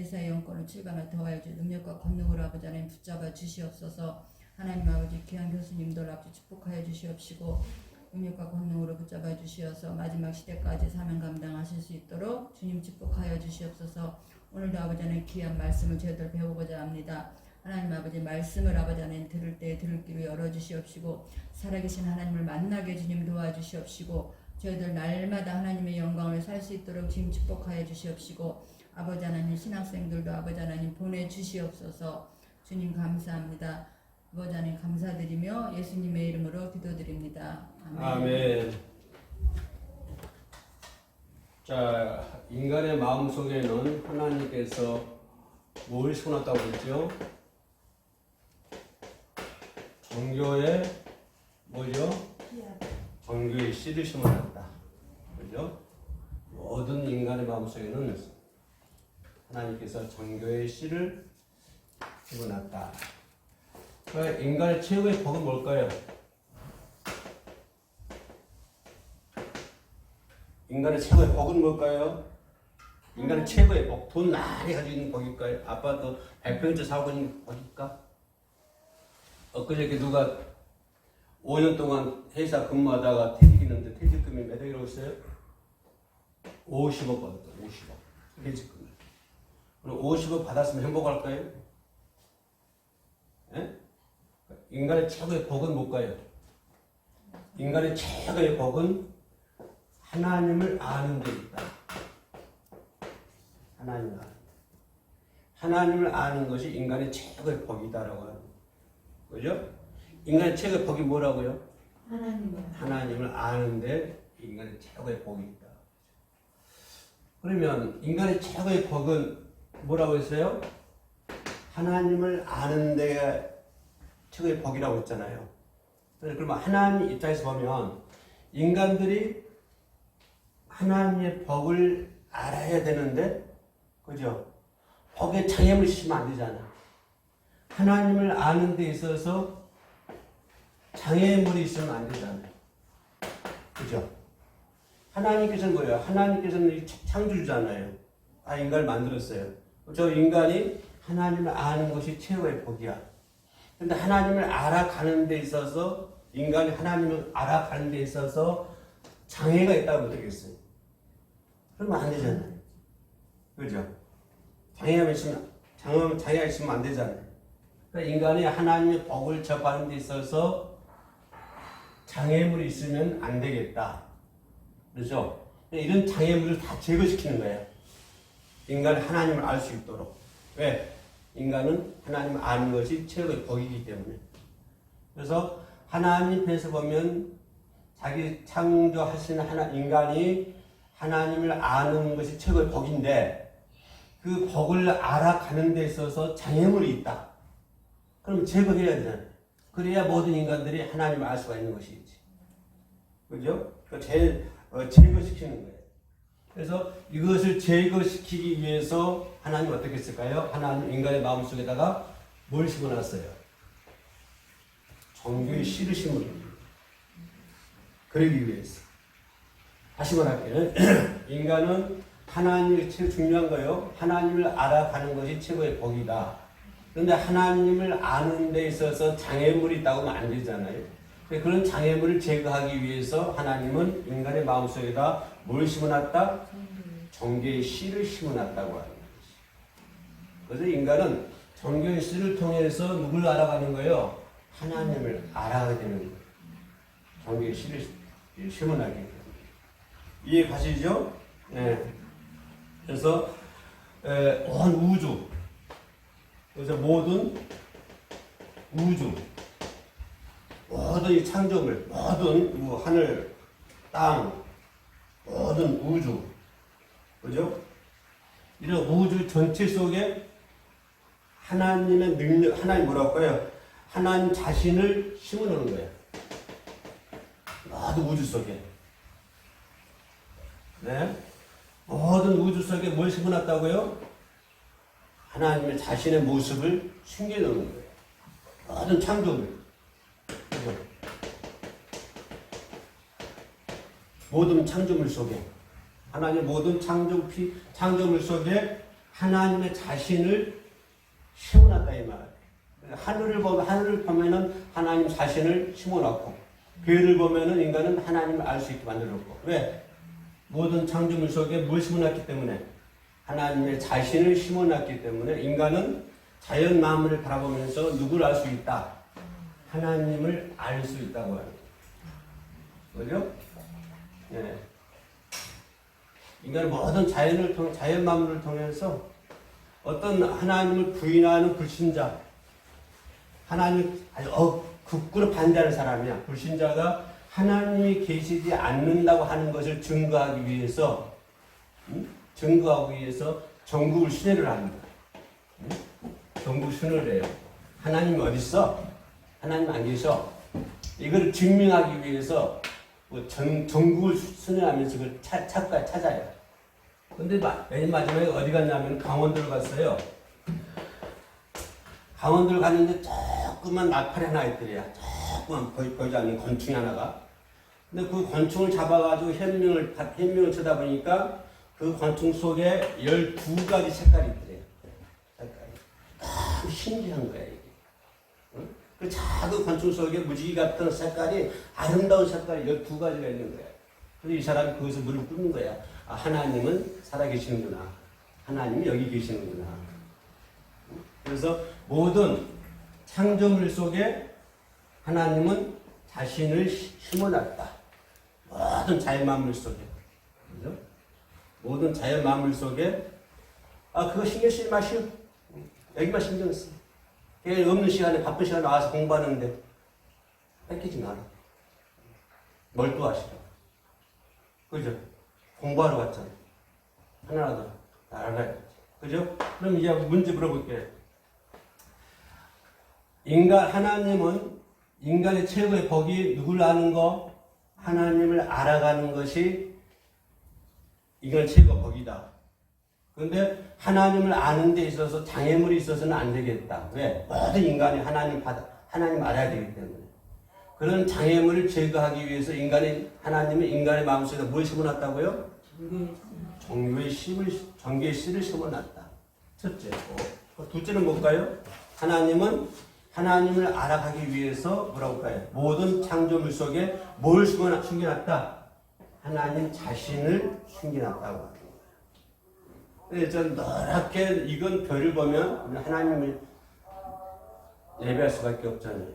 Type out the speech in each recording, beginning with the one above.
제사의 영권을 7가나 더하여 주 능력과 권능으로 아버지 하나님 붙잡아 주시옵소서. 하나님 아버지 귀한 교수님들 아버지 축복하여 주시옵시고 능력과 권능으로 붙잡아 주시어서 마지막 시대까지 사명 감당하실 수 있도록 주님 축복하여 주시옵소서. 오늘도 아버지 하나님 귀한 말씀을 저희들 배우고자 합니다. 하나님 아버지 말씀을 아버지 하나님 들을 때 들을 귀로 열어주시옵시고 살아계신 하나님을 만나게 주님 도와주시옵시고 저희들 날마다 하나님의 영광을 살 수 있도록 주님 축복하여 주시옵시고 아버지 하나님 신학생들도 아버지 하나님 보내주시옵소서. 주님 감사합니다. 아버지 하나님 감사드리며 예수님의 이름으로 기도드립니다. 아멘. 아멘. 자, 인간의 마음 속에는 하나님께서 뭘 심어놨다고 했죠? 정교의 뭐죠? 정교의 씨를 심어놨다. 그죠? 모든 인간의 마음 속에는 하나님께서 정교의 씨를 심어놨다. 그러니까 인간의 최고의 복은 뭘까요? 인간의 최고의 복은 뭘까요? 인간의 최고의 복, 돈 많이 가지고 있는 복일까요? 아파트 100평째 살고 있는 복일까? 엊그저께 누가 5년 동안 회사 근무하다가 퇴직했는데 퇴직금이 몇 억이라고 했어요? 50억 받았다. 50억 퇴직금을. 그럼 50억 받았으면 행복할까요? 예? 인간의 최고의 복은 뭘까요? 인간의 최고의 복은 하나님을 아는 데 있다. 하나님을 아는 것이 인간의 최고의 복이다라고 하는 거죠. 인간의 최고의 복이 뭐라고요? 하나님을 아는데 인간의 최고의 복이 있다. 그러면 인간의 최고의 복은 뭐라고 했어요? 하나님을 아는 데가 최고의 복이라고 했잖아요. 그러면 하나님 입장에서 보면 인간들이 하나님의 복을 알아야 되는데, 그죠? 복에 장애물 시키면 안 되잖아. 하나님을 아는 데 있어서 장애물이 있으면 안 되잖아요. 그죠? 하나님께서는 뭐예요? 하나님께서는 창조주잖아요. 인간을 만들었어요. 저 인간이 하나님을 아는 것이 최고의 복이야. 근데 하나님을 알아가는 데 있어서, 인간이 하나님을 알아가는 데 있어서 장애가 있다고 어떻겠어요? 그러면 안 되잖아요. 그죠? 장애가 있으면 안 되잖아요. 그러니까 인간이 하나님의 복을 접하는 데 있어서 장애물이 있으면 안 되겠다. 그렇죠? 이런 장애물을 다 제거시키는 거예요. 인간이 하나님을 알 수 있도록. 왜? 인간은 하나님을 아는 것이 최고의 복이기 때문에. 그래서 하나님 앞에서 보면 자기 창조하신 인간이 하나님을 아는 것이 최고의 복인데 그 복을 알아가는 데 있어서 장애물이 있다. 그럼 제거해야 되잖아요. 그래야 모든 인간들이 하나님을 알 수가 있는 것이지. 그죠? 제거시키는 거예요. 그래서 이것을 제거시키기 위해서 하나님 어떻게 했을까요? 하나님 인간의 마음속에다가 뭘 심어놨어요? 정교의 씨를 심어놓은 거예요. 그러기 위해서. 다시 말할게요. 인간은 하나님이 제일 중요한 거예요. 하나님을 알아가는 것이 최고의 복이다. 그런데 하나님을 아는 데 있어서 장애물이 있다고 하면 안 되잖아요. 그런 장애물을 제거하기 위해서 하나님은 인간의 마음속에다 뭘 심어놨다? 정교의 씨를 심어놨다고 하는 것이. 그래서 인간은 정교의 씨를 통해서 누굴 알아가는 거예요? 하나님을 알아가게 되는 거예요. 정교의 씨를 심어나게 되는 거예요. 이해 가시죠? 네. 그래서 온 우주, 그래서 모든 우주, 모든 이 창조물, 모든 하늘, 땅, 모든 우주, 그죠? 이런 우주 전체 속에 하나님의 능력, 하나님 뭐라고 할까요? 하나님 자신을 심어놓는 거예요. 모든 우주 속에. 네? 모든 우주 속에 뭘 심어놨다고요? 하나님의 자신의 모습을 숨겨놓는 거예요. 모든 창조물. 그죠? 모든 창조물 속에 하나님 모든 창조물 속에 하나님의 자신을 심어놨다 이 말. 하늘을 보면은 하나님 자신을 심어놨고, 별을 보면은 인간은 하나님을 알 수 있게 만들었고. 왜? 모든 창조물 속에 뭘 심어놨기 때문에? 하나님의 자신을 심어놨기 때문에 인간은 자연 만물을 바라보면서 누구를 알 수 있다? 하나님을 알 수 있다고 합니다. 그죠? 네. 인간은 모든 자연 만물을 통해서 어떤 하나님을 부인하는 불신자, 하나님 아주 극구로 반대하는 사람이야. 불신자가 하나님이 계시지 않는다고 하는 것을 증거하기 위해서, 전국을 순회를 합니다. 전국 순회를 해요. 하나님이 어디 있어? 하나님 안 계셔. 이걸 증명하기 위해서 전국을 순회하면서 그걸 찾아요. 근데 맨 마지막에 어디 갔냐면 강원도를 갔어요. 강원도를 갔는데 조그만 나팔이 하나 있더래요. 조그만 보이지 않는 곤충이 하나가. 근데 그 곤충을 잡아가지고 현명을 쳐다보니까 그 곤충 속에 12가지 색깔이 있더래요. 색깔이. 너무 신기한 거야, 이게. 응? 그 작은 곤충 속에 무지개 같은 색깔이, 아름다운 색깔이 12가지가 있는 거야. 그래서 이 사람이 거기서 물을 뿜는 거야. 아, 하나님은 살아계시는구나. 하나님이 여기 계시는구나. 그래서 모든 창조물 속에 하나님은 자신을 심어놨다. 모든 자연 만물 속에. 그죠? 모든 자연 만물 속에. 그거 신경 쓰지 마시오. 여기만 신경 써. 없는 시간에, 바쁜 시간에 와서 공부하는데 뺏기지 마라. 몰두하시라. 그죠? 공부하러 갔잖아. 하나라도 알아야지. 그죠? 그럼 이제 문제 물어볼게요. 하나님은 인간의 최고의 복이 누구를 아는 거? 하나님을 알아가는 것이 인간의 최고 복이다. 그런데 하나님을 아는 데 있어서 장애물이 있어서는 안 되겠다. 왜? 모든 인간이 하나님 알아야 되기 때문에. 그런 장애물을 제거하기 위해서 하나님은 인간의 마음속에 뭘 심어놨다고요? 종교의 씨를 심어놨다. 첫째. 둘째는 뭘까요? 하나님은 하나님을 알아가기 위해서 뭐라고 할까요? 모든 창조물 속에 뭘 숨겨놨다? 하나님 자신을 숨겨놨다고 합니다. 그래서 노랗게 익은 별을 보면 우리 하나님을 예배할 수밖에 없잖아요.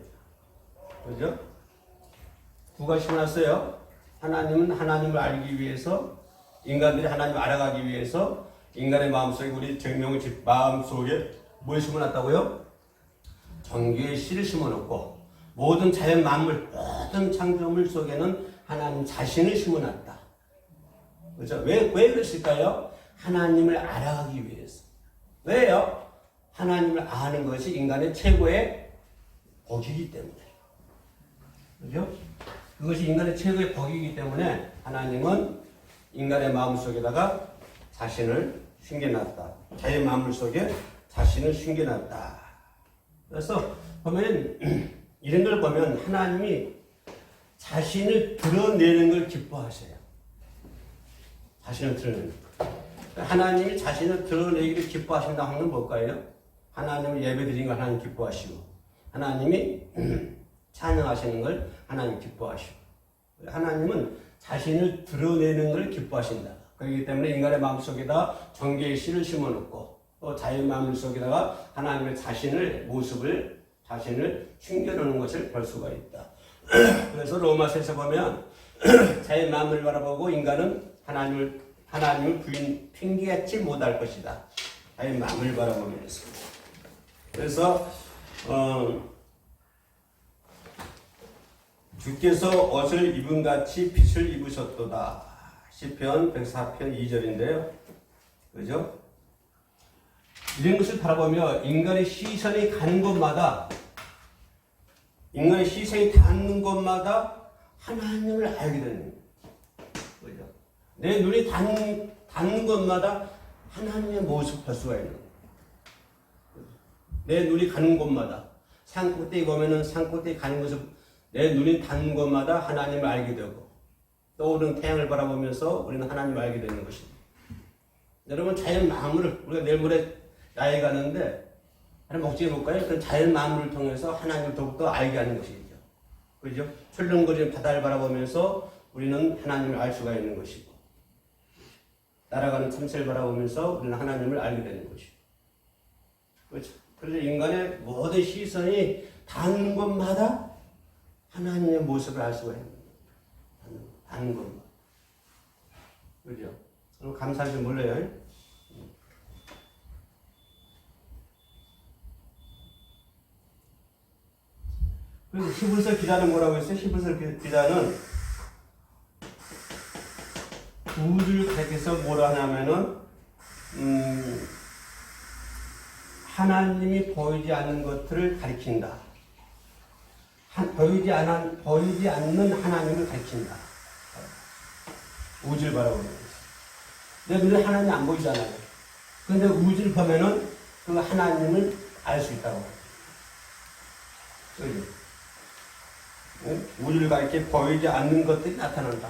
그죠? 누가 심어놨어요? 하나님은 하나님을 알기 위해서, 인간들이 하나님을 알아가기 위해서 인간의 마음속에, 우리 정명의 마음속에 뭘 심어놨다고요? 정교의 씨를 심어놓고 모든 자연 만물, 모든 창조물 속에는 하나님 자신을 심어놨다. 그죠? 왜 그랬을까요? 하나님을 알아가기 위해서. 왜요? 하나님을 아는 것이 인간의 최고의 복이기 때문에. 그죠? 그것이 인간의 최고의 복이기 때문에 하나님은 인간의 마음속에다가 자신을 숨겨놨다. 자연 만물 속에 자신을 숨겨놨다. 그래서 보면 이런 걸 보면 하나님이 자신을 드러내는 걸 기뻐하세요. 자신을 드러내는 거. 하나님이 자신을 드러내기를 기뻐하신다 하면 뭘까요? 하나님을 예배드리는 걸 하나님 기뻐하시고, 하나님이 찬양하시는 걸 하나님 기뻐하시고, 하나님은 자신을 드러내는 걸 기뻐하신다. 그렇기 때문에 인간의 마음속에다 정죄의 씨를 심어놓고 또 자연 마음 속에다가 하나님의 자신을 숨겨놓는 것을 볼 수가 있다. 그래서 로마서에서 보면 자연 마음을 바라보고 인간은 하나님을 핑계하지 못할 것이다. 자연 마음을 바라보면서. 그래서 주께서 옷을 입은 같이 빛을 입으셨도다. 시편 104편 2절인데요. 그죠? 이런 것을 바라보며 인간의 시선이 가는 곳마다 하나님을 알게 되는 거죠. 내 눈이 닿는 곳마다 하나님의 모습을 볼 수가 있는 거예요. 내 눈이 가는 곳마다 산꼭대기 보면은 산꼭대기 가는 모습, 내 눈이 닿는 곳마다 하나님을 알게 되고, 떠오르는 태양을 바라보면서 우리는 하나님을 알게 되는 것입니다. 여러분 자연 만물을 우리가 내일 모레 야외 가는데 하나님 목적이 뭘까요? 그 자연 만물을 통해서 하나님을 더욱더 알게 하는 것이죠. 그죠? 출렁거리는 바다를 바라보면서 우리는 하나님을 알 수가 있는 것이고 날아가는 참새를 바라보면서 우리는 하나님을 알게 되는 것이고 그렇죠? 그래서 인간의 모든 시선이 닿는 곳마다 하나님의 모습을 알 수가 있는 거예요. 닿는 곳마다. 그죠? 그럼 감사할 줄 몰라요. 그리고 히브리서 기자는 뭐라고 했어요? 히브리서 기자는 우주를 가리켜서 뭐라 하냐면은 하나님이 보이지 않는 것들을 가리킨다. 보이지 않는 하나님을 가리킨다. 우주를 바라보는 거죠. 근데 우리는 하나님이 안 보이잖아요. 그런데 우주를 보면은 그 하나님을 알 수 있다고. 그죠? 우주를 가리켜 보이지 않는 것들이 나타난다.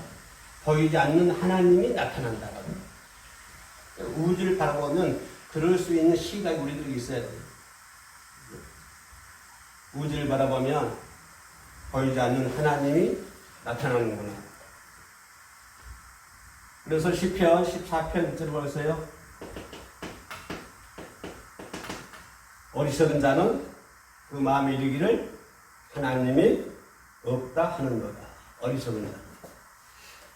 보이지 않는 하나님이 나타난다. 우주를 바라보면 그럴 수 있는 시각이 우리들에게 있어야 돼요. 우주를 바라보면 보이지 않는 하나님이 나타나는구나. 그래서 시편 14편 들어보세요. 어리석은 자는 그 마음에 이르기를 하나님이 없다 하는 거다. 어리석은 자.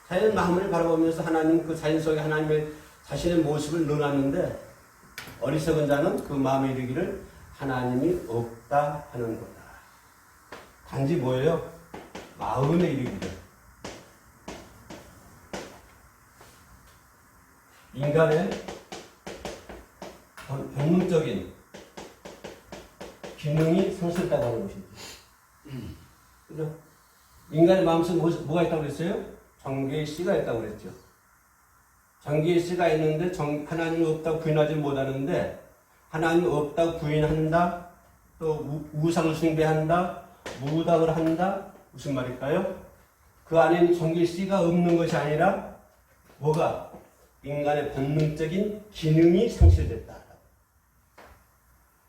자연 마음을 바라보면서 하나님 그 자연 속에 하나님의 자신의 모습을 넣어놨는데 어리석은 자는 그 마음에 이르기를 하나님이 없다 하는 거다. 단지 뭐예요? 마음에 이르기를. 인간의 본능적인 기능이 상실했다고 하는 것이죠. 그죠? 인간의 마음속에 뭐가 있다고 그랬어요? 정죄의 씨가 있다고 그랬죠. 정죄의 씨가 있는데 하나님이 없다고 부인하지 못하는데 하나님이 없다고 부인한다. 또 우상을 숭배한다. 무당을 한다. 무슨 말일까요? 그 안에는 정죄의 씨가 없는 것이 아니라 뭐가? 인간의 본능적인 기능이 상실됐다.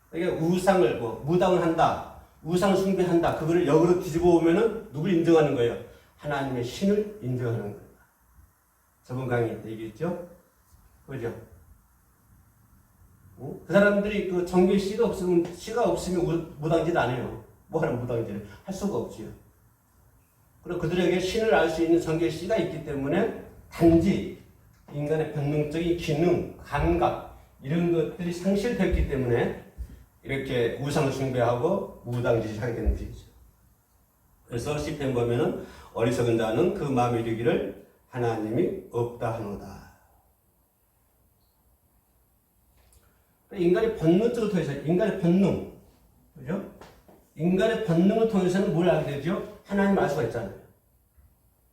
그러니까 우상을 무당을 한다. 우상 숭배한다. 그거를 역으로 뒤집어 보면은 누굴 인정하는 거예요? 하나님의 신을 인정하는 거예요. 저번 강의 때 얘기했죠? 그죠? 그 사람들이 그 정규 씨가 없으면 무당질 안 해요. 뭐 하는 무당질을 할 수가 없지요. 그리고 그들에게 신을 알 수 있는 정규 씨가 있기 때문에 단지 인간의 본능적인 기능, 감각 이런 것들이 상실됐기 때문에 이렇게 우상 숭배하고 무당짓을 하게 되는 것이죠. 그래서 시편 보면은 어리석은 자는 그 마음에 이르기를 하나님이 없다 하노다. 인간의 본능적으로 통해서 인간의 본능, 그죠? 인간의 본능을 통해서는 뭘 알게 되죠? 하나님을 알 수가 있잖아요.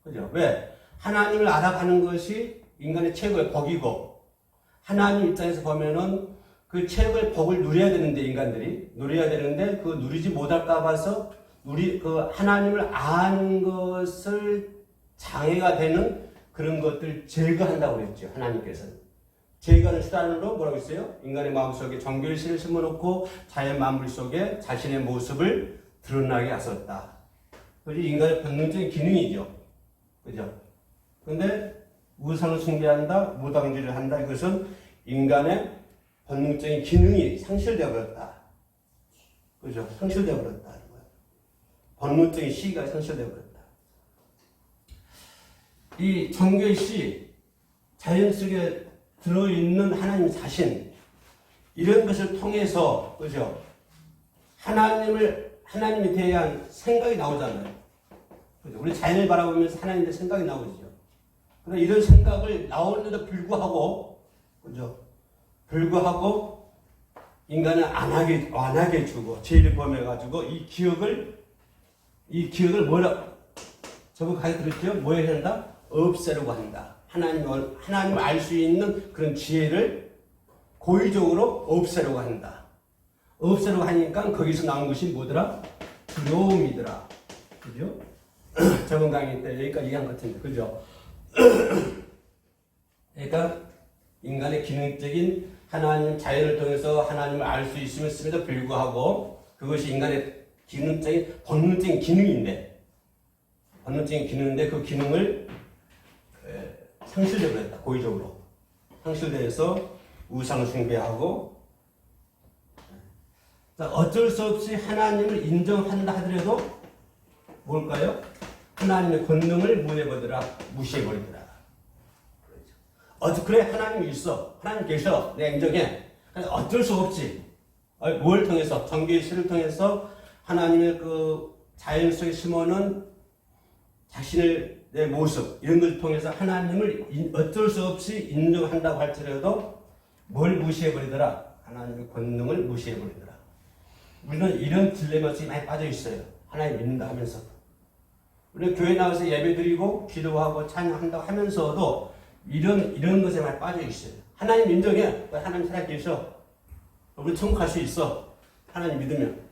그죠? 왜? 하나님을 알아가는 것이 인간의 최고의 복이고 하나님 입장에서 보면은 그 최고의 복을 누려야 되는데 인간들이 누려야 되는데 그 누리지 못할까 봐서 그 하나님을 아는 것을 장애가 되는 그런 것들 제거한다고 그랬죠. 하나님께서는 제거하는 수단으로 뭐라고 했어요? 인간의 마음속에 정결의 씨를 심어놓고 자연 만물 속에 자신의 모습을 드러나게 하셨다. 그게 인간의 본능적인 기능이죠. 그죠? 근데 우상을 숭배한다, 무당질을 한다. 이것은 인간의 본능적인 기능이 상실되어 버렸다. 그죠? 상실되어 버렸다. 본능적인 시가 상실되어 버렸다. 이 정교의 시, 자연 속에 들어있는 하나님 자신, 이런 것을 통해서, 그죠? 하나님에 대한 생각이 나오잖아요. 그죠? 우리 자연을 바라보면서 하나님에 대한 생각이 나오죠. 그러나 이런 생각을 나오는데도 불구하고, 그죠? 불구하고, 인간은 안 하게 해주고, 죄를 범해가지고, 이 기억을 저거 가르쳐 드렸죠? 뭐 해야 한다? 없애려고 한다. 하나님을 알 수 있는 그런 지혜를 고의적으로 없애려고 한다. 없애려고 하니까 거기서 나온 것이 뭐더라? 두려움이더라. 그죠? 저번 강의 때 여기까지 얘기한 것 같은데, 그죠? 그러니까 인간의 기능적인 하나님 자연을 통해서 하나님을 알 수 있음에도 불구하고 그것이 인간의 기능적인 본능적인 기능인데 그 기능을 상실되어 버렸다. 고의적으로 상실돼서 우상을 숭배하고 어쩔 수 없이 하나님을 인정한다 하더라도 뭘까요? 하나님의 권능을 무시해버리더라. 그래 하나님이 있어. 하나님 계셔. 내가 인정해. 어쩔 수 없지. 뭘 통해서? 정규의 시를 통해서 하나님의 그 자연 속에 심어놓은 자신의 내 모습 이런 걸 통해서 하나님을 어쩔 수 없이 인정한다고 할지라도 뭘 무시해버리더라? 하나님의 권능을 무시해버리더라. 우리는 이런 딜레마 속에 많이 빠져 있어요. 하나님 믿는다 하면서. 우리는 교회 나와서 예배드리고 기도하고 찬양한다고 하면서도 이런 것에 많이 빠져 있어요. 하나님 인정해. 하나님 살아계셔. 우리 천국 갈 수 있어. 하나님 믿으면.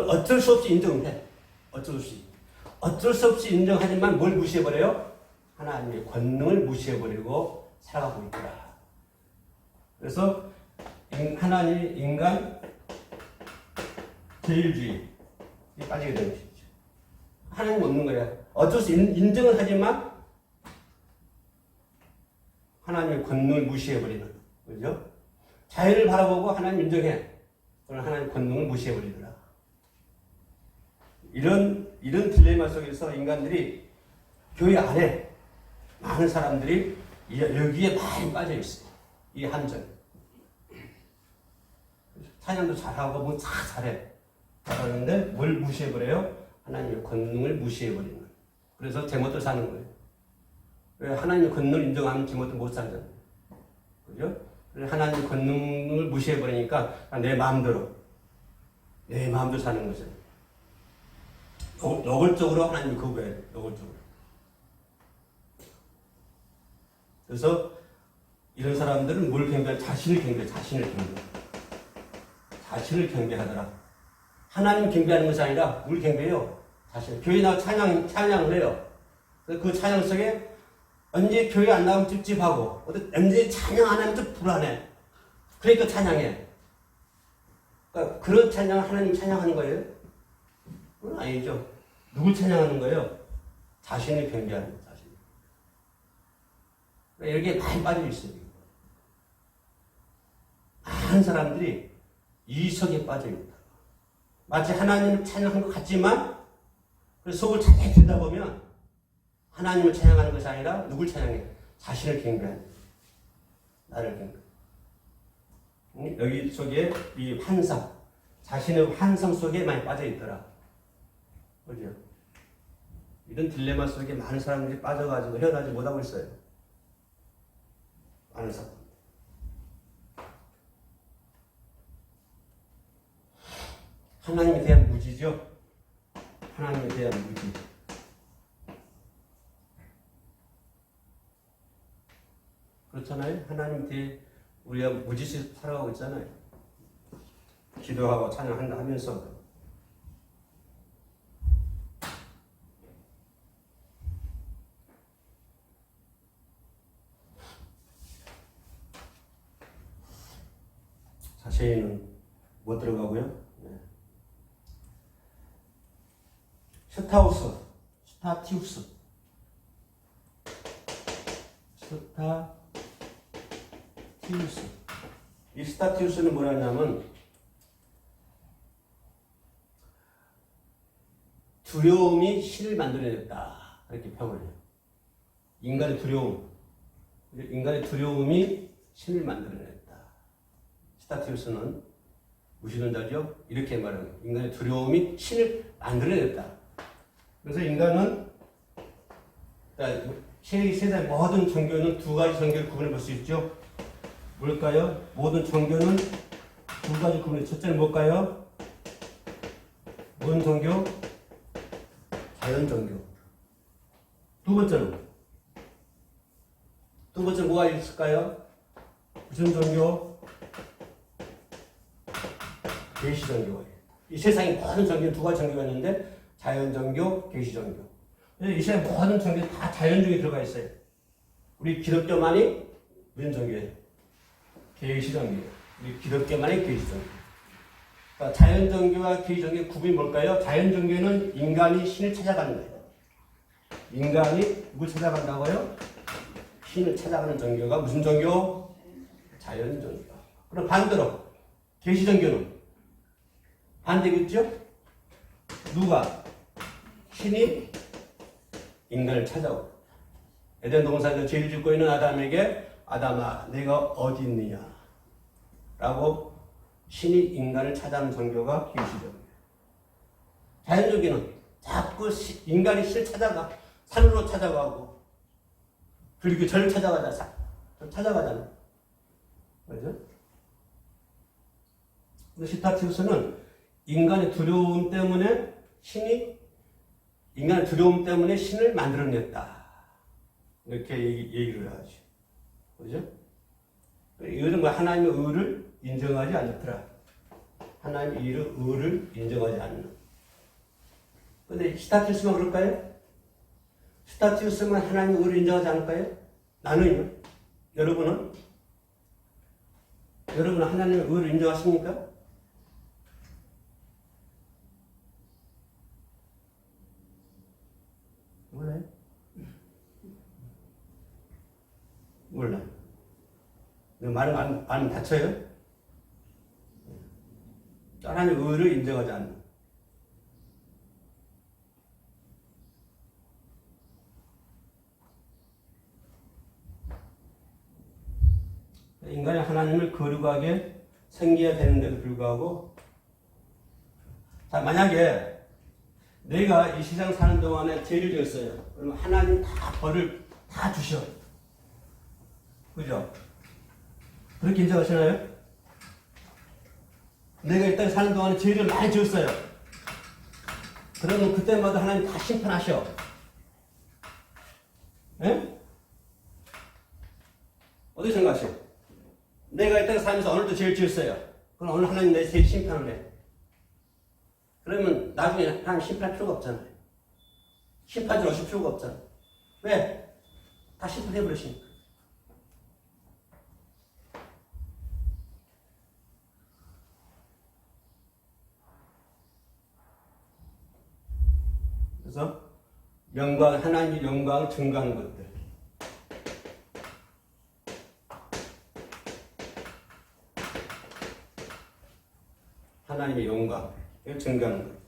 어쩔 수 없이 인정해. 어쩔 수 없이 인정하지만 뭘 무시해버려요? 하나님의 권능을 무시해버리고 살아가고 있더라. 그래서 하나님, 인간, 제일주의에 빠지게 되는 것이죠. 하나님 없는 거야. 어쩔 수 인정은 하지만 하나님의 권능을 무시해버리는 그죠? 자연을 바라보고 하나님 인정해. 그러나 하나님 권능을 무시해버리더라. 이런 딜레마 속에서 인간들이 교회 안에 많은 사람들이 여기에 많이 빠져 있어요. 이 함정. 찬양도 잘하고 뭐 다 잘하는데 뭘 무시해버려요? 하나님의 권능을 무시해버리는. 그래서 제멋대로 사는 거예요. 왜 하나님의 권능을 인정하면 제멋대로 못 살잖아요. 그죠? 하나님의 권능을 무시해버리니까 내 마음대로 사는 거죠. 노골적으로 하나님을 거부해야 돼요. 노골적으로. 그래서 이런 사람들은 뭘 경배하냐? 자신을 경배하더라. 하나님 경배하는 것이 아니라 뭘 경배해요? 자신. 교회 나와 찬양을 해요. 그 찬양 속에 언제 교회 안 나오면 찝찝하고 언제 찬양 안 하면 좀 불안해. 그러니까 찬양해. 그러니까 그런 찬양을 하나님 찬양하는 거예요? 그건 아니죠. 누굴 찬양하는 거예요? 자신을 경배하는 거예요. 자신. 그러니까 여기에 많이 빠져 있어요. 많은 사람들이 이석에 빠져 있다. 마치 하나님을 찬양한 것 같지만 속을 자세히 들여다보면 하나님을 찬양하는 것이 아니라 누굴 찬양해? 자신을 경배하는 거예요. 나를 경배. 여기 속에 이 환상, 자신의 환상 속에 많이 빠져 있더라. 그죠? 이런 딜레마 속에 많은 사람들이 빠져가지고 헤어나지 못하고 있어요. 많은 사람. 하나님에 대한 무지죠? 하나님에 대한 무지. 그렇잖아요? 하나님 뒤에 우리가 무지시 살아가고 있잖아요. 기도하고 찬양한다 하면서. 자세히는 못 들어가고요. 네. 스타티우스. 이 스타티우스는 뭐라냐면 두려움이 신을 만들어냈다. 이렇게 평을 해요. 인간의 두려움이 신을 만들어냈다. 스타티우스는 무슨 말이죠? 이렇게 말합니다. 인간의 두려움이 신을 만들어냈다. 그래서 인간은 세상의 모든 종교는 두 가지 종교를 구분해 볼 수 있죠. 뭘까요? 모든 종교는 두 가지 구분해. 첫째는 뭘까요? 모든 종교? 자연 종교. 두 번째는 뭐가 있을까요? 무슨 종교? 계시 종교예요. 이 세상의 모든 종교는 두 가지 종교가 있는데 자연 종교, 계시 종교. 이 세상 모든 종교 다 자연 중에 들어가 있어요. 우리 기독교만이 무슨 종교예요? 계시종교. 우리 기독교만의 계시종교. 그러니까 자연종교와 계시종교의 구분이 뭘까요? 자연종교는 인간이 신을 찾아가는 거예요. 인간이 누굴 찾아간다고요? 신을 찾아가는 종교가 무슨 종교? 자연종교. 그럼 반대로 계시종교는 반대겠죠? 누가? 신이 인간을 찾아오고 에덴 동산에서 죄를 짓고 있는 아담에게 아담아 내가 어디 있느냐 라고 신이 인간을 찾아오는 종교가 계시종교예요. 자연종교는 자꾸 인간이 신을 찾아가 산으로 찾아가고 그리고 절을 찾아가잖아. 그죠? 시타티우스는 인간의 두려움 때문에 인간의 두려움 때문에 신을 만들어냈다. 이렇게 얘기를 하죠. 그죠? 이거는 뭐 하나님의 의를 인정하지 않더라. 하나님의 의를 인정하지 않는. 근데 시타티우스만 그럴까요? 시타티우스만 하나님의 의를 인정하지 않을까요? 나는요? 여러분은 하나님의 의를 인정하십니까? 몰라요. 말을 안 다쳐요? 하나님의 의를 인정하지 않는. 인간이 하나님을 거룩하게 생겨야 되는데도 불구하고, 자, 만약에 내가 이 세상 사는 동안에 죄를 지었어요. 그러면 하나님 다 벌을 다 주셔. 그죠? 그렇게 인정하시나요? 내가 이 땅에 사는 동안에 죄를 많이 지었어요. 그러면 그때마다 하나님 다 심판하셔. 예? 어떻게 생각하세요? 내가 이 땅에 살면서 오늘도 죄를 지었어요. 그럼 오늘 하나님 내 죄 심판을 해. 그러면 나중에 하나님 심판할 필요가 없잖아요. 심판을 오실 필요가 없잖아요. 왜? 다 심판해버리시니까. 그래서 하나님의 영광을 증거하는 것들. 하나님의 영광을 증거하는 것.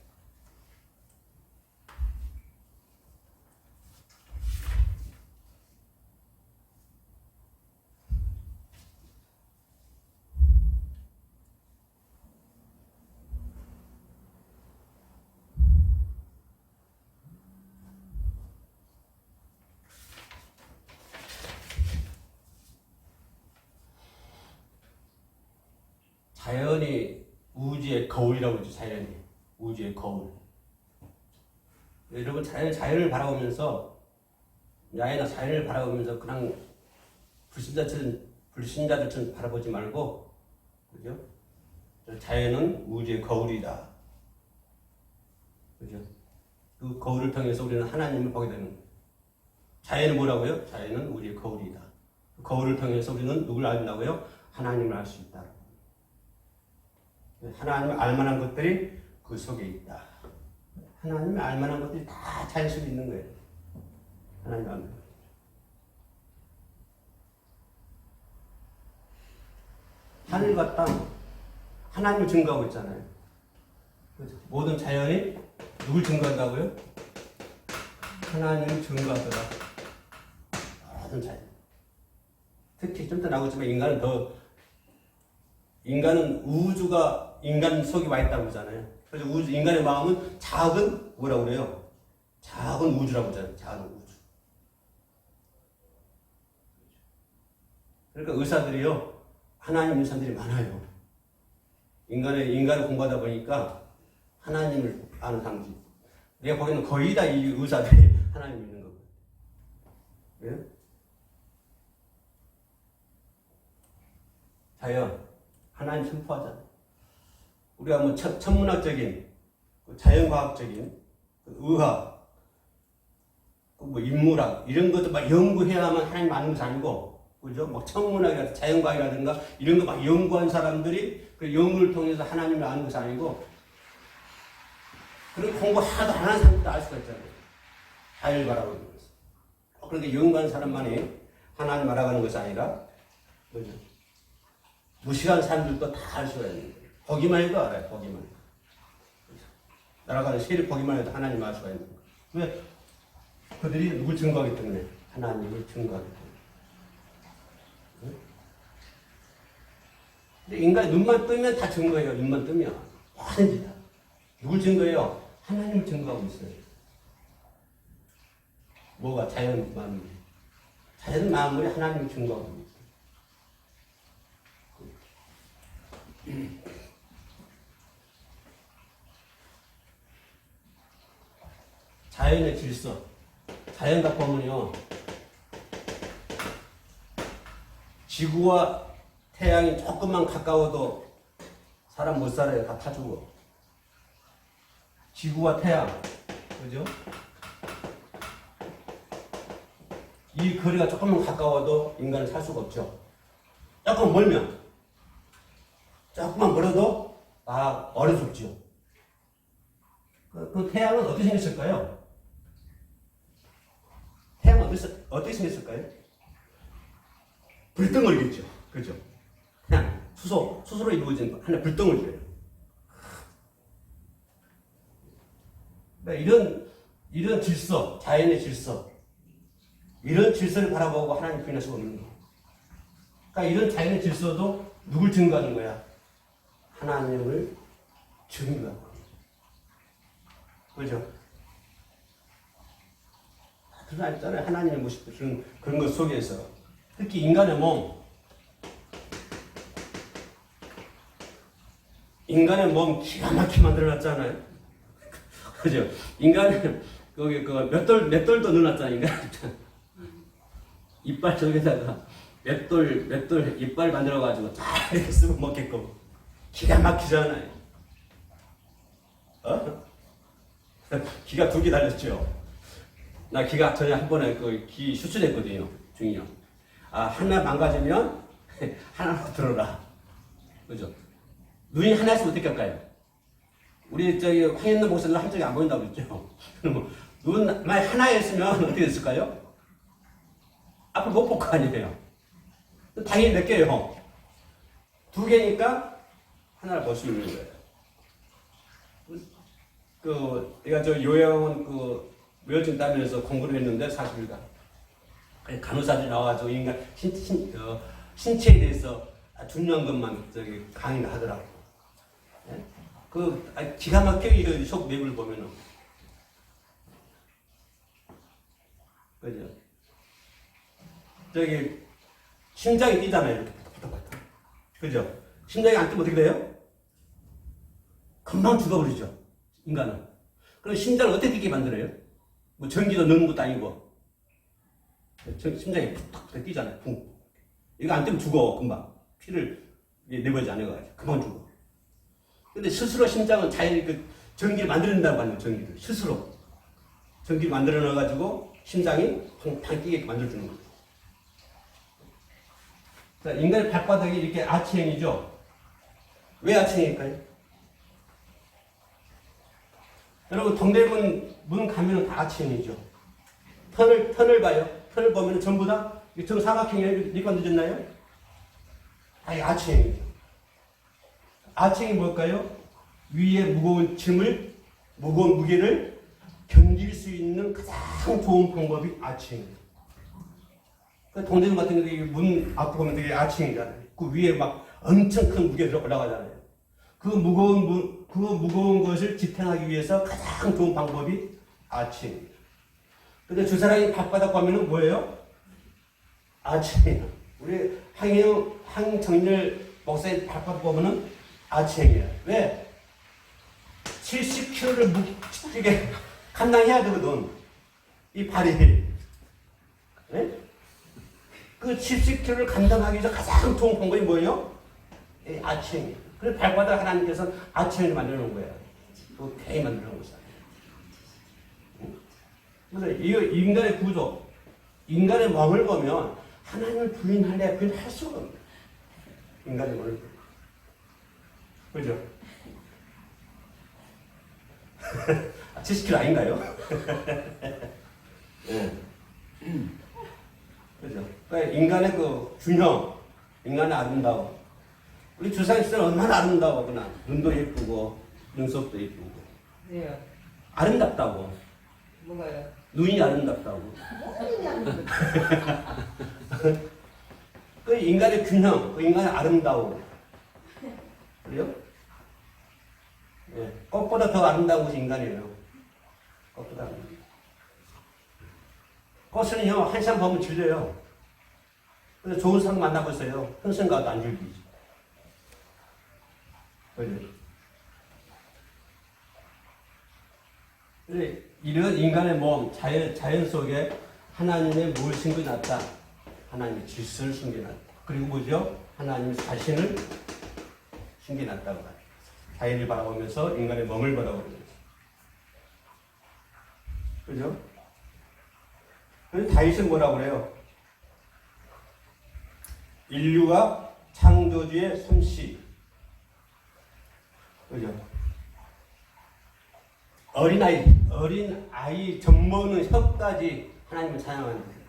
자연이 우주의 거울이라고 그러죠. 자연이 우주의 거울. 여러분 자연을 바라보면서 야외나 자연을 바라보면서 그냥 불신자들처럼 바라보지 말고, 그죠? 자연은 우주의 거울이다. 그죠? 그 거울을 통해서 우리는 하나님을 보게 되는 거예요. 자연은 뭐라고요? 자연은 우주의 거울이다. 그 거울을 통해서 우리는 누굴 알다고요? 하나님을 알 수 있다. 하나님을 알만한 것들이 그 속에 있다. 하나님을 알만한 것들이 다 자연 속에 있는 거예요. 하나님을 알만한 것. 하늘과 땅, 하나님을 증거하고 있잖아요. 그렇죠? 모든 자연이 누굴 증거한다고요? 하나님을 증거하더라. 모든 자연. 특히 좀 더 나오지만 인간은 우주가 인간 속에 와 있다고 그러잖아요. 그래서 인간의 마음은 작은 뭐라고 그래요? 작은 우주라고 그러잖아요. 작은 우주. 그러니까 의사들이요, 하나님 의사들이 많아요. 인간을 공부하다 보니까 하나님을 아는 사람들이. 내가 보기에는 거의 다 이 의사들이 하나님 믿는 거거든요. 예? 자연, 하나님 선포하잖아요. 우리가 뭐 천문학적인, 자연과학적인, 의학, 뭐 인문학 이런 것도 막 연구해야만 하나님 아는 것이 아니고 그죠? 막 천문학이라든가 자연과학이라든가 이런 거 막 연구한 사람들이 그 연구를 통해서 하나님을 아는 것이 아니고 그런 공부 하나도 안 하는 사람도 알 수가 있잖아요. 자연을 바라보는 것을. 그렇게 연구한 사람만이 하나님 알아가는 것이 아니라 그죠? 무식한 사람들도 다 알 수가 있는 거예요. 보기만 해도 알아요. 보기만 해도. 날아가는 새를 보기만 해도 하나님 알 수가 있는 거예요. 왜? 그들이 누굴 증거하기 때문에 하나님을 증거하기 때문에. 근데 인간이 눈만 뜨면 다 증거예요. 눈만 뜨면 뭐든지 다. 누굴 증거해요? 하나님을 증거하고 있어요. 뭐가? 자연 만물. 자연 만물이 하나님을 증거하고 있어요. 자연의 질서. 자연 갖고 보면요. 지구와 태양이 조금만 가까워도 사람 못 살아요. 다 타주고. 지구와 태양. 그죠? 이 거리가 조금만 가까워도 인간은 살 수가 없죠. 조금 멀면. 조금만 멀어도 얼어 죽죠. 그 태양은 어떻게 생겼을까요? 태양은 어떻게 생겼을까요? 불덩어리겠죠. 그죠? 그냥 수소로 이루어진 하나의 불덩어리예요. 그러니까 이런 질서, 자연의 질서, 이런 질서를 바라보고 하나님 부인할 수가 없는 거예요. 그러니까 이런 자연의 질서도 누굴 증거하는 거야? 하나님을 증거하고. 그죠? 드러나있잖아요. 하나님의 모습, 그런 것 속에서. 특히 인간의 몸. 인간의 몸 기가 막히게 만들어놨잖아요. 그죠? 인간의, 맷돌도 넣어놨잖아요. 인간. 이빨 저기다가 맷돌 이빨 만들어가지고 다 이렇게 쓰고 먹게끔. 기가 막히잖아요. 기가 2개 달렸죠. 나 기가 전에 한 번에 기 수술했거든요. 중이요. 하나 망가지면 하나로 들어라. 그죠? 눈이 하나 있으면 어떻게 할까요? 우리 황현도 목사님 한쪽이 안 보인다고 그랬죠. 그러면 눈만 하나에 있으면 어떻게 됐을까요? 앞을 못 볼 거 아니에요. 당연히 몇 개예요? 2개니까 하나를 볼 수 있는 거예요. 내가 요양원 묘진 따면서 공부를 했는데 40일간. 간호사들이 나와가지고 인간 신체에 대해서 중요한 것만 강의를 하더라고. 네? 기가 막히게 속 내부를 보면은. 그죠? 심장이 뛰잖아요. 이렇게. 그죠? 심장이 안 뛰면 어떻게 돼요? 금방 죽어버리죠. 인간은. 그럼 심장을 어떻게 뛰게 만들어요? 뭐 전기도 넣는 것도 아니고. 심장이 푹 뛰잖아요. 쿵. 이거 안 뛰면 죽어. 금방. 피를 내버리지 않아가지고. 금방 죽어. 근데 스스로 심장은 자연히 전기를 만들어낸다고 하는 전기를. 스스로. 전기를 만들어 넣어가지고 심장이 팡팡 뛰게 만들어주는 거예요. 그러니까 인간의 발바닥이 이렇게 아치형이죠. 왜 아치형일까요? 여러분 동대문 문 가면은 다 아치형이죠. 턴을 봐요. 턴을 보면 전부 다 정사각형이에요. 이렇게 만들어졌나요? 아치형이죠. 아치형이 뭘까요? 위에 무거운 무거운 무게를 견딜 수 있는 가장 좋은 방법이 아치형이에요. 동대문 같은 경우에 문 앞에 보면 되게 아치형이잖아요. 그 위에 막 엄청 큰 무게가 올라가잖아요. 그 무거운 것을 지탱하기 위해서 가장 좋은 방법이 아치형입니다. 근데 두 사람이 발바닥 보면은 뭐예요? 아치형이에요. 우리 황정렬 목사님 발바닥 보면은 아치형이에요. 왜? 70kg를 이게 감당해야 되거든. 이 발이. 네? 그 70kg를 감당하기 위해서 가장 좋은 방법이 뭐예요? 아치형이에요. 그래서 발바닥 하나님께서 아치형을 만들어 놓은 거예요. 그 괜히 만들어 놓은 것이야. 그래서 이 인간의 구조, 인간의 몸을 보면 하나님을 부인할래 부인할 수가 없는 인간의 몸을. 그죠? 70kg 아닌가요? 예. 그죠? 그러니까 인간의 그 균형, 인간의 아름다움. 우리 주상시대는 얼마나 아름다워. 눈도 예쁘고, 눈썹도 예쁘고. 네요. 아름답다고. 뭐가요? 눈이 아름답다고. 그 인간의 균형, 그 인간의 아름다움. 그래요? 예. 꽃보다 더 아름다운 것이 인간이에요. 꽃보다 아름다운. 꽃은요, 한참 보면 질려요. 그래서 좋은 사람 만나보세요. 평생 가도 안 질리지. 그죠? 이런 인간의 몸, 자연 속에 하나님의 뭘 숨겨놨다? 하나님의 질서를 숨겨놨다. 그리고 뭐죠? 하나님의 자신을 숨겨놨다고 말해요. 자연을 바라보면서 인간의 몸을 바라보면서. 그죠? 그래서 다윗은 뭐라고 그래요? 인류가 창조주의 솜씨. 그죠? 어린 아이 젖먹는 혀까지 하나님을 찬양하는 거예요.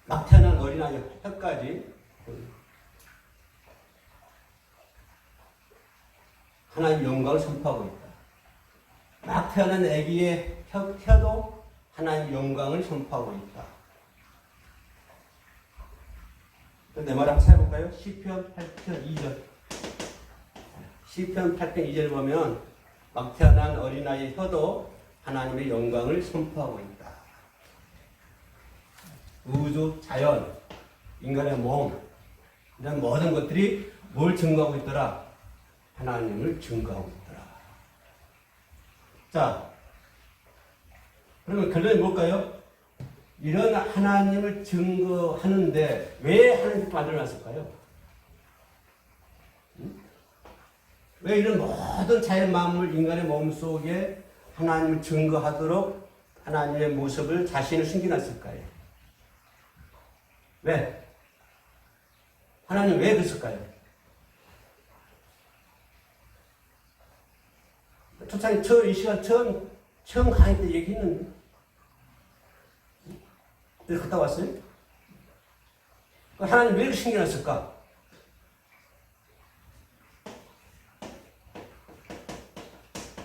막 태어난 어린아이 혀까지 하나님 영광을 선포하고 있다. 막 태어난 아기의 혀도 하나님 영광을 선포하고 있다. 내 말 한번 해볼까요? 시편 8편 2절. 시편 8편 2절 보면 막 태어난 어린아이의 혀도 하나님의 영광을 선포하고 있다. 우주, 자연, 인간의 몸, 이런 모든 것들이 뭘 증거하고 있더라? 하나님을 증거하고 있더라. 자, 그러면 결론이 뭘까요? 이런 하나님을 증거하는데 왜 하나님을 만들어놨을까요? 왜 이런 모든 자연 만물, 인간의 몸 속에 하나님을 증거하도록 하나님의 모습을 자신을 숨겨놨을까요? 왜? 하나님 왜 그랬을까요? 초창기 이 시간 처음 강의 때 얘기했는데 왜 갔다 왔어요? 하나님 왜 이렇게 숨겨놨을까?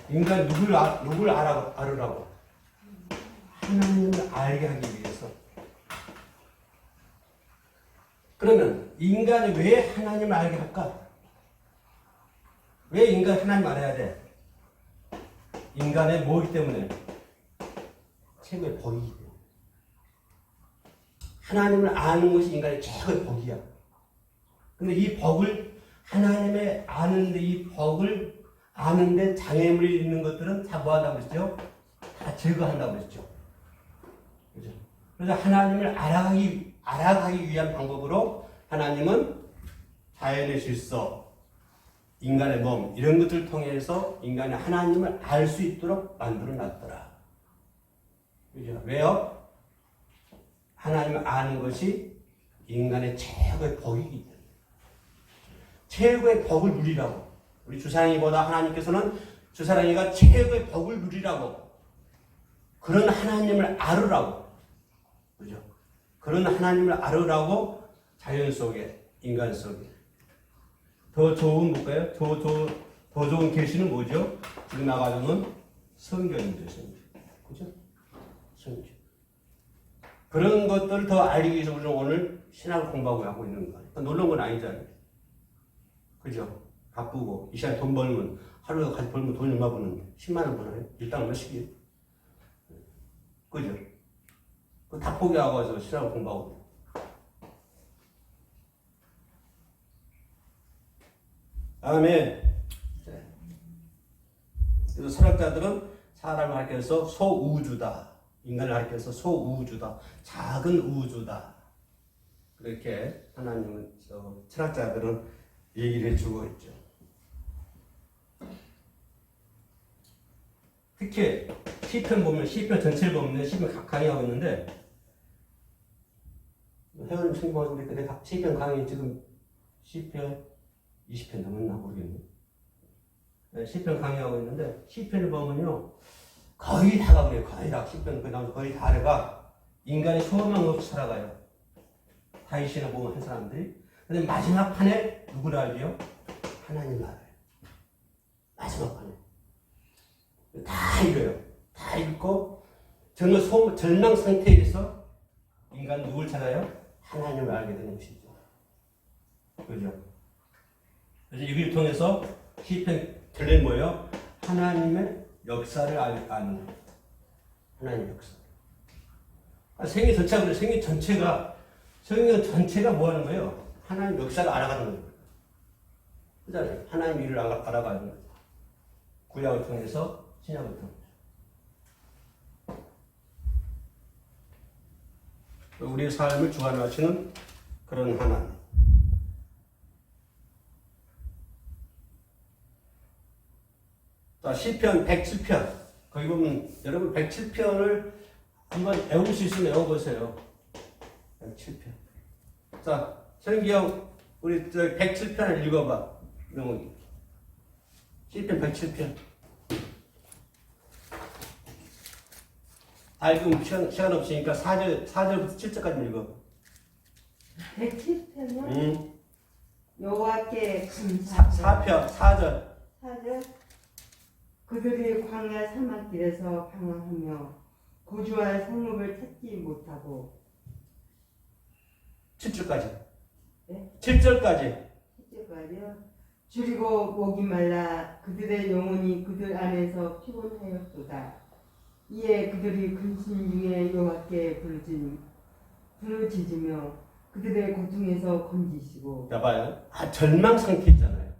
인간 누굴 알으라고? 하나님을 알게 하기 위해서. 그러면 인간이 왜 하나님을 알게 할까? 왜 인간 하나님 알아야 돼? 인간의 뭐이기 때문에? 최고의 복이기 때문에. 하나님을 아는 것이 인간의 최고의 복이야. 근데 이 복을 하나님의 아는데 이 복을 아는데 장애물이 있는 것들은 다 뭐한다고 그랬죠? 다 제거한다고 그랬죠. 그죠? 그래서 하나님을 알아가기 위한 방법으로 하나님은 자연의 질서, 인간의 몸, 이런 것들을 통해서 인간이 하나님을 알 수 있도록 만들어 놨더라. 그죠? 왜요? 하나님을 아는 것이 인간의 최고의 복이기 때문에. 최고의 복을 누리라고. 우리 주사랑이보다 하나님께서는 주사랑이가 최고의 복을 누리라고. 그런 하나님을 알으라고. 그죠? 그런 하나님을 알으라고 자연 속에, 인간 속에. 더 좋은 뭘까요? 더 좋은 계시는 뭐죠? 지금 나가는 성경인데, 성경. 그죠? 성경. 그런 것들을 더 알기 위해서 우리는 오늘 신학을 공부하고 있는 거예요. 놀라운 건 아니잖아요. 그죠? 바쁘고, 이 시간에 돈 벌면, 하루에 같이 벌면 돈이 얼마 버는데? 10만 원 버나요? 일당 얼마씩이에요? 그죠? 그 다 포기하고 신학을 공부하고. 다음에, 그래서 철학자들은 사람을 가리켜서 소우주다. 인간을 가리켜서 소우주다. 작은 우주다. 그렇게 하나님은 철학자들은 얘기를 해주고 있죠. 특히 시편 보면 시편 전체를 보면 시편 강의하고 있는데 회원님 생각하는데 내가 시편 강의 지금 시편 20편 넘었나 모르겠네. 네, 시편 강의하고 있는데 시편을 보면요 거의 다가 그래요. 거의 다 시편 그다음 거의 다가 인간의 소망 없이 살아가요. 다윗이나 보면 한 사람들이. 근데 마지막 판에 누구를 알죠? 하나님을 알아요. 마지막 판에 다 잃어요. 다 잃고 정말 절망 상태에서 인간 누굴 찾아요? 하나님을 알게 되는 것이죠. 그죠? 그래서 이걸 통해서 시편 결론이 뭐예요? 하나님의 역사를 아는 거예요. 하나님의 역사. 생애 전체가 그래요. 생애 전체가 뭐 하는 거예요? 하나님 역사를 알아가는 거예요. 그잖아요. 하나님 일을 알아가는 거죠. 구약을 통해서 신약을 통해서. 우리의 삶을 주관하시는 그런 하나님. 자, 시편 107편. 거기 보면 여러분 107편을 한번 외울 수 있으면 외워보세요. 107편. 자, 성경 우리 107편을 읽어봐. 명훈이. 시편 107편. 지금 시간 없으니까 4절부터 7절까지 읽어. 107편은 여호와께 감사. 4절. 그들이 광야 사막길에서 방황하며 거주할 성읍을 찾지 못하고 7절까지. 네? 7절까지. 10절까지요. 줄이고 목이 말라 그들의 영혼이 그들 안에서 피곤하였도다. 이에 그들이 근심 중에 여호와께 부르짖으며 그들의 고통에서 건지시고. 봐봐요. 절망 상태 있잖아요.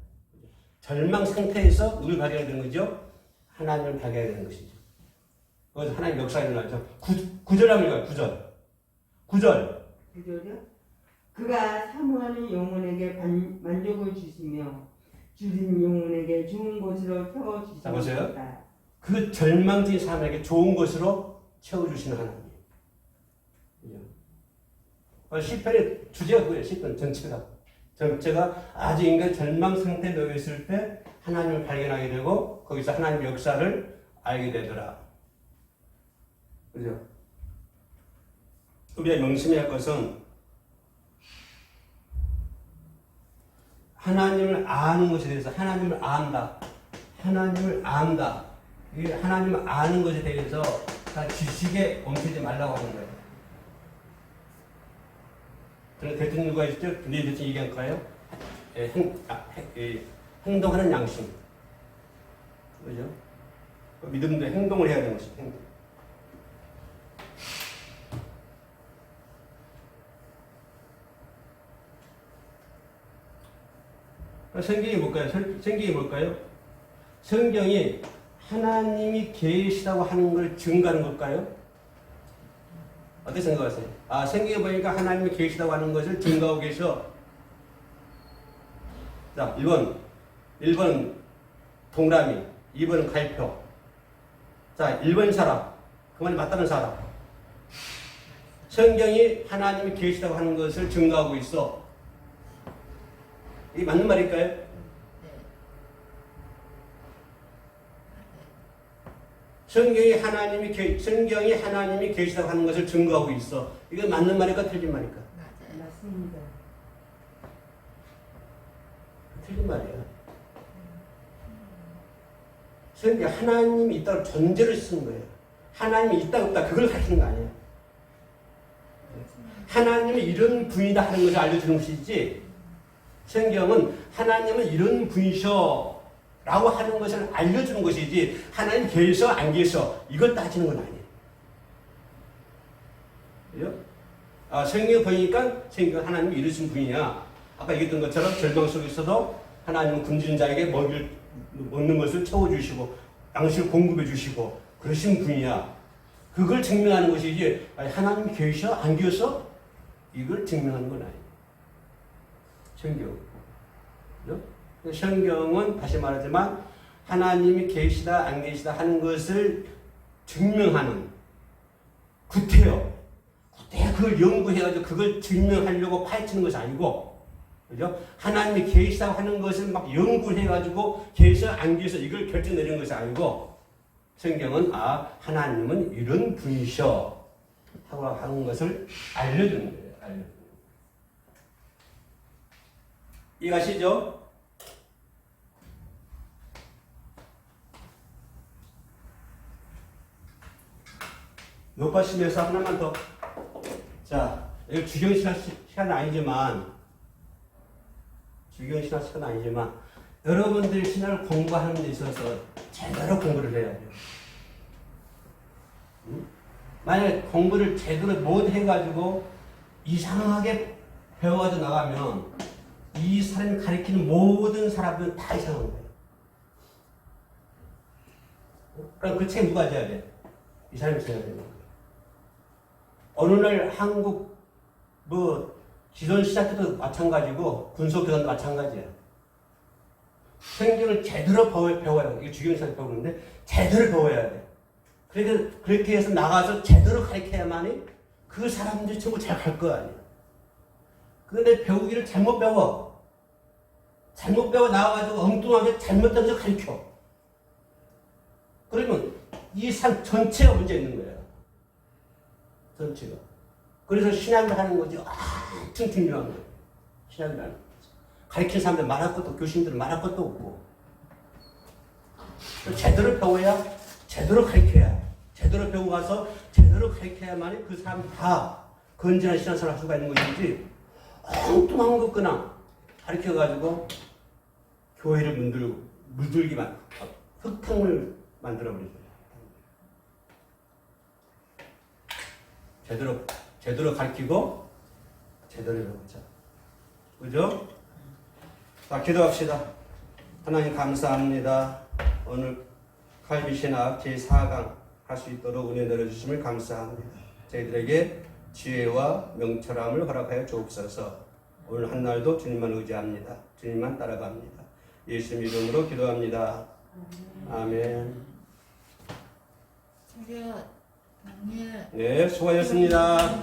절망 상태에서 누굴 발견해야 되는 거죠? 하나님을 발견해야 되는 것이죠. 거기서 하나님 역사가 일어나죠. 9절 하면 이거예요. 9절. 9절이요? 그가 사모하는 영혼에게 만족을 주시며 줄인 영혼에게 좋은 곳으로 태워주시옵소이다. 그 절망적인 사람에게 좋은 것으로 채워주시는 하나님. 시편의 주제가 그거예요. 시편 전체가 아주 인간 절망 상태에 놓여 있을 때 하나님을 발견하게 되고 거기서 하나님의 역사를 알게 되더라. 그죠? 우리가 명심해야 할 것은 하나님을 아는 것에 대해서 하나님을 안다. 하나님을 안다. 이 하나님을 아는 것에 대해서 다 지식에 멈추지 말라고 하는 거예요. 저는 대통령과 있을 때 분명히 대통령 얘기할까요? 행동하는 양심. 그죠? 믿음도 행동을 해야 되는 것이 행동. 성경이 뭘까요? 성경이 하나님이 계시다고 하는 걸 증거하는 걸까요? 어떻게 생각하세요? 성경에 보니까 하나님이 계시다고 하는 것을 증거하고 계셔. 자, 1번 동그라미, 2번은 갈표. 자, 1번 사람, 그 말이 맞다는 사람. 성경이 하나님이 계시다고 하는 것을 증거하고 있어. 이게 맞는 말일까요? 성경이 하나님이 계시다고 하는 것을 증거하고 있어. 이거 맞는 말일까 틀린 말일까? 맞습니다. 틀린 말이야. 성경 하나님이 있다고 전제를 쓰는 거예요. 하나님이 있다 없다 그걸 가르치는 거 아니에요. 하나님은 이런 분이다 하는 것을 알려주는 것이지 성경은 하나님은 이런 분이셔 라고 하는 것을 알려주는 것이지 하나님 계셔 안 계셔 이걸 따지는 건 아니에요. 성경 보니까 성경 하나님이 이러신 분이야. 아까 얘기했던 것처럼 절망 속에서도 하나님은 굶주린 자에게 먹는 것을 채워주시고 양식을 공급해 주시고 그러신 분이야. 그걸 증명하는 것이지 하나님이 계셔 안 계셔 이걸 증명하는 건 아니에요. 성경. 성경은 다시 말하지만 하나님이 계시다 안 계시다 하는 것을 증명하는 내가 그걸 연구해가지고 그걸 증명하려고 파헤치는 것이 아니고, 그죠? 하나님이 계시다고 하는 것을 막 연구해가지고 계시와 안 계시서 이걸 결정 내리는 것이 아니고, 성경은 하나님은 이런 분이셔 하고 하는 것을 알려주는 거예요. 알려주는 거예요. 이해가시죠? 녹화심에서 하나만 더. 자, 이거 주경신학 시간은 아니지만, 여러분들이 신학을 공부하는 데 있어서 제대로 공부를 해야 돼요. 응? 만약에 공부를 제대로 못 해가지고 이상하게 배워가지고 나가면 이 사람이 가리키는 모든 사람들은 다 이상한 거예요. 그럼 그 책 누가 져야 돼? 이 사람이 져야 되는 거예요. 어느 날 한국 기존 시작 때도 마찬가지고 군소교단도 마찬가지야. 성경을 제대로 배워야 돼. 이게 주경시간 배우는데 제대로 배워야 돼. 그렇게 해서 나가서 제대로 가르쳐야만이 그 사람들이 전부 잘 갈 거 아니야. 그런데 배우기를 잘못 배워. 잘못 배워 나와가지고 엉뚱하게 잘못된 걸 가르쳐. 그러면 이 삶 전체가 문제 있는 거야. 전체가. 그래서 신학을 하는 거지. 엄청 중요한 거예요. 신학을 하는 거지. 가르치는 사람들 말할 것도, 교수님들은 말할 것도 없고. 제대로 배워야, 제대로 가르쳐야, 제대로 배우고 가서 제대로 가르쳐야만이 그 사람 다 건전한 신앙생활을 할 수가 있는 것이지, 엉뚱한 것 그냥 가르쳐가지고 교회를 물들기만, 흙탕을 만들어버리죠. 제대로 가르치고 제대로 배우자. 그죠? 자, 기도합시다. 하나님 감사합니다. 오늘 칼빈신학 제4강 할 수 있도록 은혜 내려주심을 감사합니다. 저희들에게 지혜와 명철함을 허락하여 주옵소서. 오늘 한날도 주님만 의지합니다. 주님만 따라갑니다. 예수님 이름으로 기도합니다. 아멘. 차렷, 당일. 네, 수고하셨습니다.